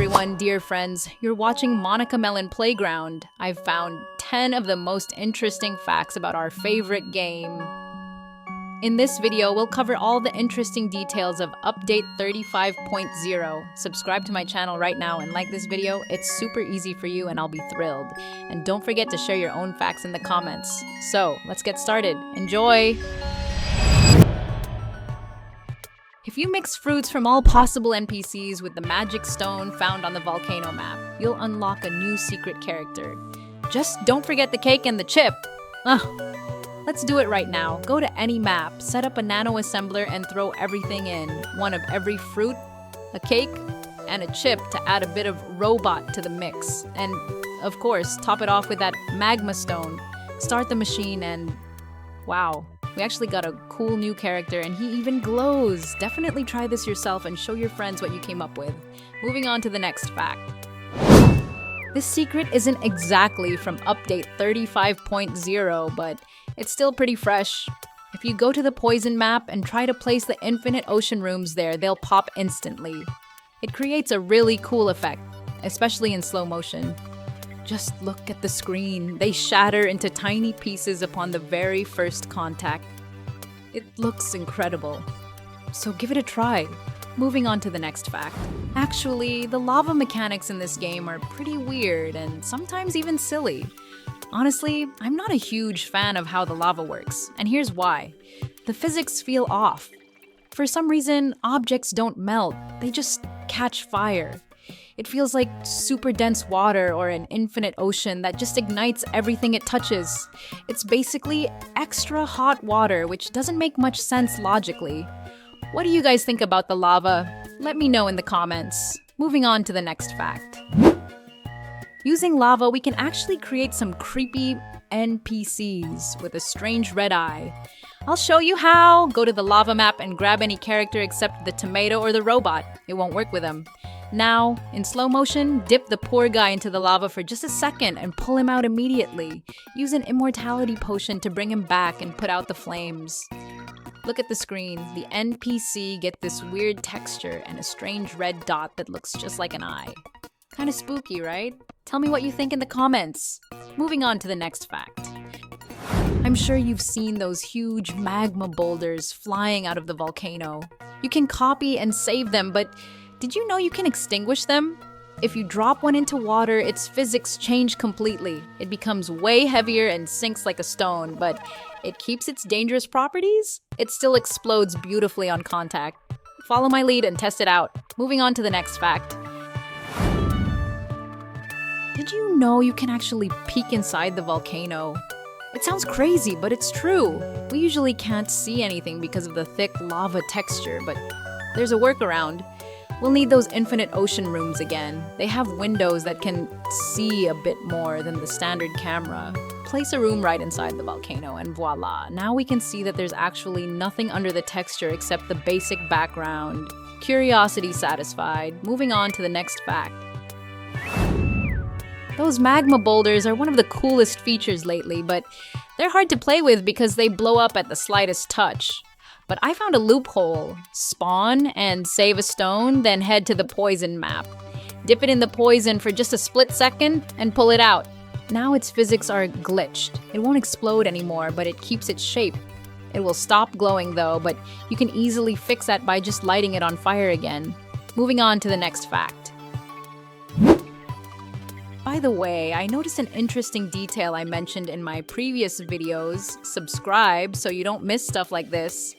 everyone, dear friends. You're watching Monika Melon Playground. I've found 10 of the most interesting facts about our favorite game. In this video, we'll cover all the interesting details of Update 35.0. Subscribe to my channel right now and like this video. It's super easy for you and I'll be thrilled. And don't forget to share your own facts in the comments. So, let's get started. Enjoy! If you mix fruits from all possible NPCs with the magic stone found on the volcano map, you'll unlock a new secret character. Just don't forget the cake and the chip! Let's do it right now. Go to any map, set up a nano assembler and throw everything in. One of every fruit, a cake, and a chip to add a bit of robot to the mix. And of course, top it off with that Magma stone. Start the machine and wow. We actually got a cool new character and he even glows. Definitely try this yourself and show your friends what you came up with. Moving on to the next fact. This secret isn't exactly from Update 35.0, but it's still pretty fresh. If you go to the poison map and try to place the infinite ocean rooms there, they'll pop instantly. It creates a really cool effect, especially in slow motion. Just look at the screen. They shatter into tiny pieces upon the very first contact. It looks incredible. So give it a try. Moving on to the next fact. Actually, the lava mechanics in this game are pretty weird and sometimes even silly. Honestly, I'm not a huge fan of how the lava works, and here's why. The physics feel off. For some reason, objects don't melt, they just catch fire. It feels like super dense water or an infinite ocean that just ignites everything it touches. It's basically extra hot water, which doesn't make much sense logically. What do you guys think about the lava? Let me know in the comments. Moving on to the next fact. Using lava, we can actually create some creepy NPCs with a strange red eye. I'll show you how. Go to the lava map and grab any character except the tomato or the robot. It won't work with them. Now, in slow motion, dip the poor guy into the lava for just a second and pull him out immediately. Use an immortality potion to bring him back and put out the flames. Look at the screen. The NPC get this weird texture and a strange red dot that looks just like an eye. Kinda spooky, right? Tell me what you think in the comments. Moving on to the next fact. I'm sure you've seen those huge magma boulders flying out of the volcano. You can copy and save them, but did you know you can extinguish them? If you drop one into water, its physics change completely. It becomes way heavier and sinks like a stone, but it keeps its dangerous properties. It still explodes beautifully on contact. Follow my lead and test it out. Moving on to the next fact. Did you know you can actually peek inside the volcano? It sounds crazy, but it's true. We usually can't see anything because of the thick lava texture, but there's a workaround. We'll need those infinite ocean rooms again. They have windows that can see a bit more than the standard camera. Place a room right inside the volcano and voila. Now we can see that there's actually nothing under the texture except the basic background. Curiosity satisfied. Moving on to the next fact. Those magma boulders are one of the coolest features lately, but they're hard to play with because they blow up at the slightest touch. But I found a loophole. Spawn and save a stone, then head to the poison map. Dip it in the poison for just a split second and pull it out. Now its physics are glitched. It won't explode anymore, but it keeps its shape. It will stop glowing though, but you can easily fix that by just lighting it on fire again. Moving on to the next fact. By the way, I noticed an interesting detail I mentioned in my previous videos. Subscribe so you don't miss stuff like this.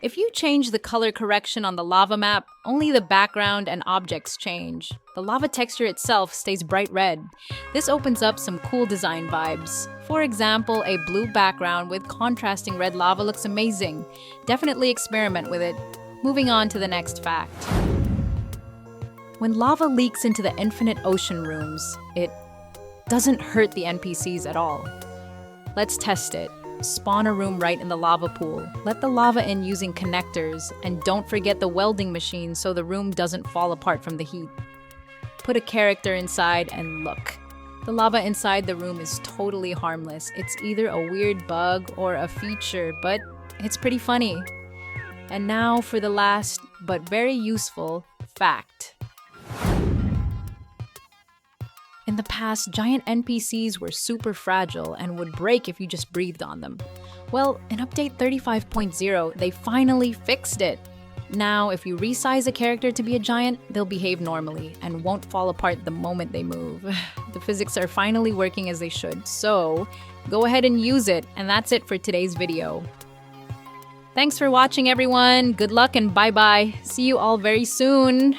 If you change the color correction on the lava map, only the background and objects change. The lava texture itself stays bright red. This opens up some cool design vibes. For example, a blue background with contrasting red lava looks amazing. Definitely experiment with it. Moving on to the next fact. When lava leaks into the infinite ocean rooms, it doesn't hurt the NPCs at all. Let's test it. Spawn a room right in the lava pool. Let the lava in using connectors, and don't forget the welding machine so the room doesn't fall apart from the heat. Put a character inside and look. The lava inside the room is totally harmless. It's either a weird bug or a feature, but it's pretty funny. And now for the last, but very useful, fact. In the past, giant NPCs were super fragile and would break if you just breathed on them. Well, in update 35.0, they finally fixed it. Now, if you resize a character to be a giant, they'll behave normally and won't fall apart the moment they move. The physics are finally working as they should, so go ahead and use it. And that's it for today's video. Thanks for watching, everyone. Good luck and bye-bye. See you all very soon.